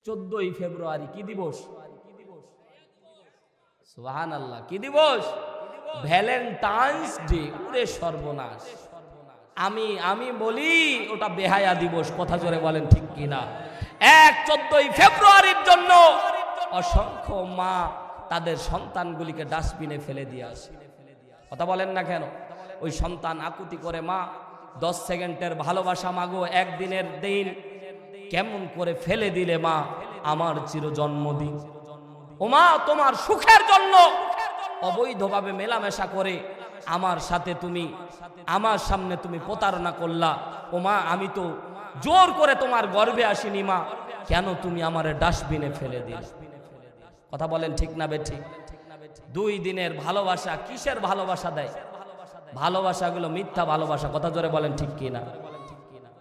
14ই ফেব্রুয়ারি কি দিবস? সুবহানাল্লাহ, কি দিবস? Valentine's day. ওরে সর্বনাশ! আমি বলি ওটা বেহায়া দিবস। কথা জোরে বলেন ঠিক কিনা? 14ই ফেব্রুয়ারির জন্য অসংখ্য মা তাদের সন্তানগুলিকে ডাস্টবিনে ফেলে দিয়ে আসে। কথা বলেন না কেন? ওই সন্তান আকুতি করে, মা 10 সেকেন্ডের ভালোবাসা মাগো, একদিনের দিন কেমন করে ফেলে দিলে মা আমার চির জন্মদিন। ও মা, তোমার সুখের জন্য অবৈধভাবে মেলামেশা করে আমার সাথে তুমি, আমার সামনে তুমি প্রতারণা করলা। ও মা, আমি তো জোর করে তোমার গর্ভে আসিনি মা, কেন তুমি আমারে ডাস্টবিনে ফেলে দিলে? কথা বলেন ঠিক না বেঠিক? 2 দিনের ভালোবাসা কিসের ভালোবাসা দেয়? ভালোবাসাগুলো মিথ্যা ভালোবাসা। কথা জোরে বলেন ঠিক কিনা?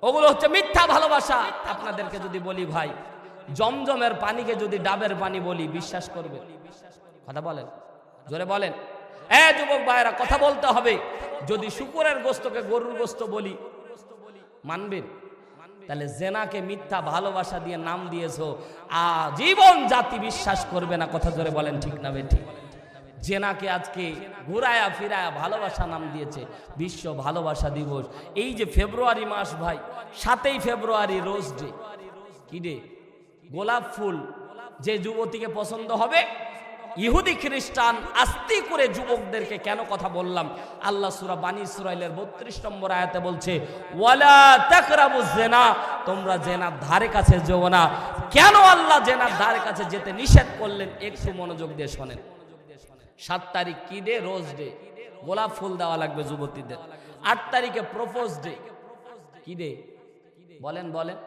ওগুলো হচ্ছে মিথ্যা ভালোবাসা। আপনাদেরকে যদি বলি ভাই, জমজমের পানিকে যদি ডাবের পানি বলি, বিশ্বাস করবে? কথা বলেন, জোরে বলেন। যুবক ভাইয়েরা, কথা বলতে হবে। যদি শুকুরের গোস্তকে গরুর গোস্ত বলি, মানবেন? তাহলে জেনাকে মিথ্যা ভালোবাসা দিয়ে নাম দিয়েছো, আজীবন জাতি বিশ্বাস করবে না। কথা জোরে বলেন ঠিক না বেঠিক? জেনাকে আজকে ঘুরায়া ফিরায়া ভালোবাসা নাম দিয়েছে বিশ্ব ভালোবাসা দিবস। এই যে ফেব্রুয়ারি মাস ভাই, 7ই ফেব্রুয়ারি রোজ ডে। কি ডে? গোলাপ ফুল যে যুবতীকে পছন্দ হবে, ইহুদি খ্রিস্টান আস্তি করে যুবকদেরকে কেন কথা বললাম? আল্লাহ সূরা বানী ইসরাঈলের 32 নম্বর আয়াতে বলছে, ওয়ালা তাকরাবুজ জিনা, তোমরা জেনার ধারে কাছে যেও না। কেন আল্লাহ জেনার ধারে কাছে যেতে নিষেধ করলেন? একটু মনোযোগ দিয়ে শোনেন। 7 তারিখ কি ডে? Rose day. গোলাপ ফুল দেওয়া লাগবে যুবতীদের। 8 তারিখে প্রপোজ ডে। কি ডে? বলেন বলেন।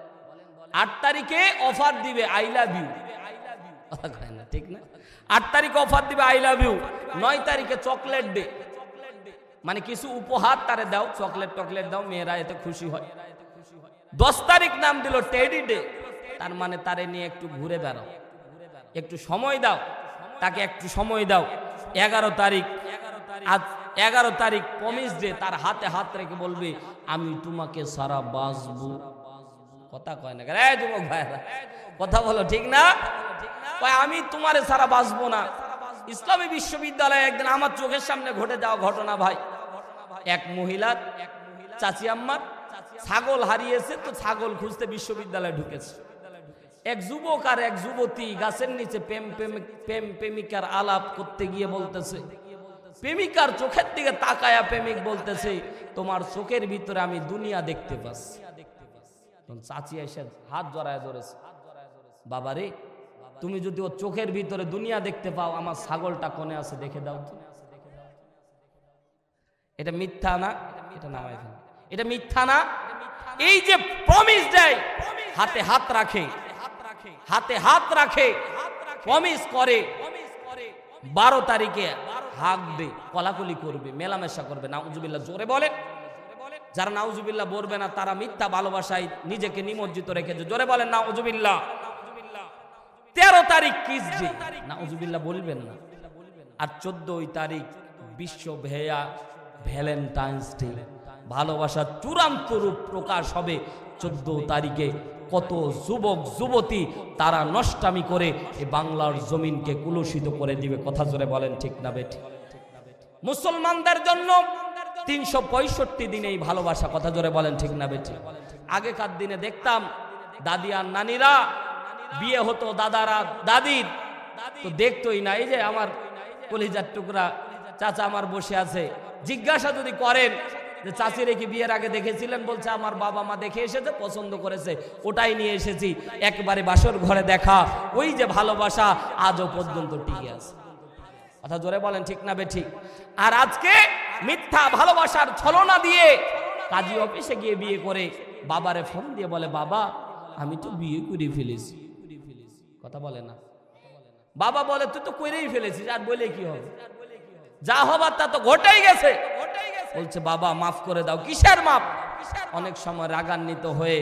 8 তারিখে অফার দিবে আই লাভ ইউ। কথা কয় না, ঠিক না? 8 তারিখে অফার দিবে আই লাভ ইউ। 9 তারিখে চকলেট ডে, মানে কিছু উপহার তারে দাও, চকলেট টকলেট দাও, মেয়েরা এতে খুশি হয়। 10 তারিখ নাম দিল টেডি ডে, তার মানে তারে নিয়ে একটু ঘুরে বেড়াও, একটু সময় দাও, তাকে একটু সময় দাও। 11 তারিখ, আজ 11 তারিখ প্রমিস ডে, তার হাতে হাত রেখে বলবে আমি তোমাকে সারা বাঁচবো। কথা কয় না? যুবক ভাইরা, কথা বলো ঠিক না? আমি তোমারে সারা বাঁচবো না। ইসলামী বিশ্ববিদ্যালয়ে একদিন আমার চোখের সামনে ঘটে যাওয়া ঘটনা ভাই। এক মহিলার চাচি আম্মার ছাগল হারিয়েছে, তো ছাগল খুঁজতে বিশ্ববিদ্যালয়ে ঢুকেছে। এক যুবক আর এক যুবতী গাছের নিচে প্রেম প্রেমিকার আলাপ করতে গিয়ে বলতেছে, প্রেমিকার চোখের দিকে তাকায়া প্রেমিক বলতেছে, তোমার চোখের ভিতরে আমি দুনিয়া দেখতে পাচ্ছি। চাচি এসে হাত জড়ায় ধরেছে, বাবা রে, তুমি যদি ওর চোখের ভিতরে দুনিয়া দেখতে পাও, আমার ছাগলটা কোনে আছে দেখে দাও তো। এটা মিথ্যা না? এটা নামাই ফেল। এটা মিথ্যা না? এই যে প্রমিস দেয়, হাতে হাত রাখে, হাতে হাত রাখে, প্রমিস করে, 12 তারিখে হাক দে, কলাকলি করবে, মেলামেশা করবে। নাউজুবিল্লাহ, জোরে বলে। যারা নাউজুবিল্লাহ বলবে না, তারা মিথ্যা ভালোবাসায় নিজেকে নিমজ্জিত রেখেছে। জোরে বলেন নাউজুবিল্লাহ। 13 তারিখ কিস ডে, নাউজুবিল্লাহ বলবেন না। আর 14 তারিখ বিশ্ব ভ্যালেন্টাইন্স ডে। ভালোবাসার চূড়ান্ত রূপ প্রকাশ হবে 14 তারিখে। কত যুবক যুবতী তারা নষ্টামি করে এই বাংলার জমিনকে কুলুষিত করে দিবে। কথা জোরে বলেন ঠিক না বেঠিক? মুসলমানদের জন্য 365 দিনে এই ভালোবাসা। কথা জোরে বলেন ঠিক না বেঠিক? আগেকার দিনে দেখতাম দাদি আর নানিরা বিয়ে হতো, দাদারা দাদির তো দেখতোই না। এই যে আমার কলিজার টুকরা চাচা আমার বসে আছে, জিজ্ঞাসা যদি করেন যে চাচিরে কি বিয়ের আগে দেখেছিলেন, বলছে আমার বাবা মা দেখে এসেছে, পছন্দ করেছে, ওটাই নিয়ে এসেছি। একবারে বাসর ঘরে দেখা, ওই যে ভালোবাসা আজও পর্যন্ত টিকে আছে। কথা জোরে বলেন ঠিক না বেঠিক? আর আজকে মিথ্যা ভালোবাসার ছলনা দিয়ে কাজী অফিসে গিয়ে বিয়ে করে বাবারে ফোন দিয়ে বলে, বাবা আমি তো বিয়ে করে ফেলেছি। কথা বলে না? বাবা বলে তুই তো করেই ফেলেছিস, আর বলে কি হবে, যা হবার তা তো ঘটেই গেছে। বলছে বাবা মাফ করে দাও। কিসের মাপ? অনেক সময় রাগান্বিত হয়ে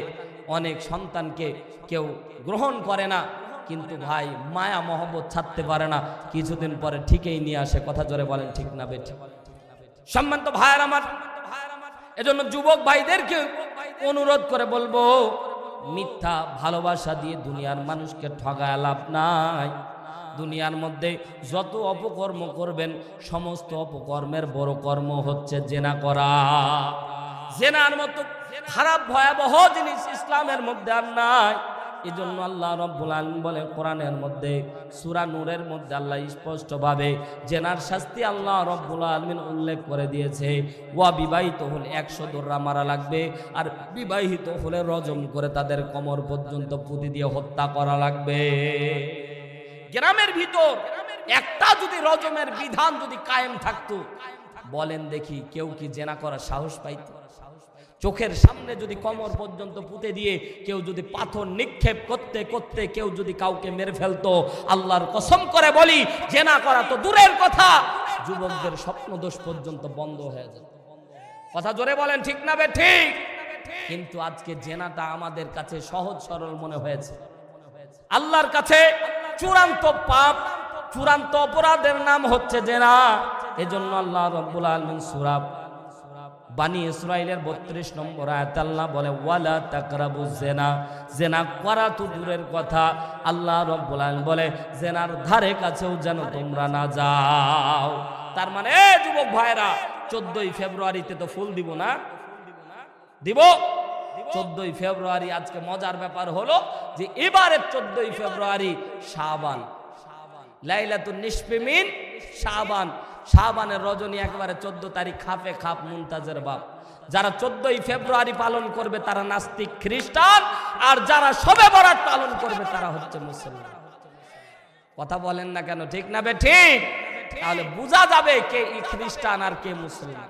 অনেক সন্তানকে কেউ গ্রহণ করে না, কিন্তু ভাই মায়া মহব্বত ছাড়তে পারে না, কিছুদিন পরে ঠিকই নিয়ে আসে। কথা জোরে বলেন ঠিক না বেঠিক? সম্মানিত ভাইয়ের আমার, এজন্য যুবক ভাইদেরকে অনুরোধ করে বলবো, মিথ্যা ভালোবাসা দিয়ে দুনিয়ার মানুষকে ঠগায় লাভ নাই। দুনিয়ার মধ্যে যত অপকর্ম করবেন সমস্ত অপকর্মের বড় কর্ম হচ্ছে জেনা করা। জেনার মতো খারাপ ভয়াবহ জিনিস ইসলামের মধ্যে আর নাই। এজন্য আল্লাহ রাব্বুল আলামিন বলে কোরআনের মধ্যে সূরা নূরের মধ্যে আল্লাহ স্পষ্টভাবে জেনার শাস্তি আল্লাহ রাব্বুল আলামিন উল্লেখ করে দিয়েছে। ওয়া বিবাহিত হলে 100 দৌড়া মারা লাগবে, আর বিবাহিত হলে রজম করে তাদের কোমর পর্যন্ত পুঁতি দিয়ে হত্যা করা লাগবে। গ্রামের ভিতর একটা যদি রজমের বিধান যদি কায়েম থাকতো, বলেন দেখি কেউ কি জেনা করার সাহস পাইত? চোখের সামনে যদি কোমর পর্যন্ত পুঁতে দিয়ে কেউ যদি পাথর নিক্ষেপ করতে করতে কেউ যদি কাউকে মেরে ফেলতো, আল্লাহর কসম করে বলি জেনা করা তো দূরের কথা, যুবকদের স্বপ্নদোষ পর্যন্ত বন্ধ হয়ে যেত। কথা জোরে বলেন ঠিক না বে ঠিক? কিন্তু আজকে জেনাটা আমাদের কাছে সহজ সরল মনে হয়েছে। আল্লাহর কাছে চূড়ান্ত পাপ, চূড়ান্ত অপরাধের নাম হচ্ছে জেনা। এজন্য আল্লাহ রাব্বুল আলামিন সূরা বানি ইসরাইলের 32 নম্বর আয়াত আল্লাহ বলে ওয়ালা তাকরাবুজ জিনা, জিনা করা তো দূরের কথা, আল্লাহ রাব্বুল আলামিন বলে জিনার ধারে কাছেও যেন তোমরা না যাও। তার মানে যুবক ভাইরা 14ই ফেব্রুয়ারিতে তো ফুল দিব না? দিব। 14ই ফেব্রুয়ারি আজকে মজার ব্যাপার হলো যে এবারে 14ই ফেব্রুয়ারি শাবান, লাইলাতুন নিসফি মিন শাবান, শাবানের রজনী একেবারে 14 তারিখ খাপে খাপ মুনতাজের বাপ। যারা 14ই ফেব্রুয়ারি পালন করবে তারা নাস্তিক খ্রিস্টান, আর যারা শবে বরাত পালন করবে তারা হচ্ছে মুসলমান। কথা বলেন না কেন? ঠিক না বে ঠিক? তাহলে বোঝা যাবে কে খ্রিস্টান আর কে মুসলমান।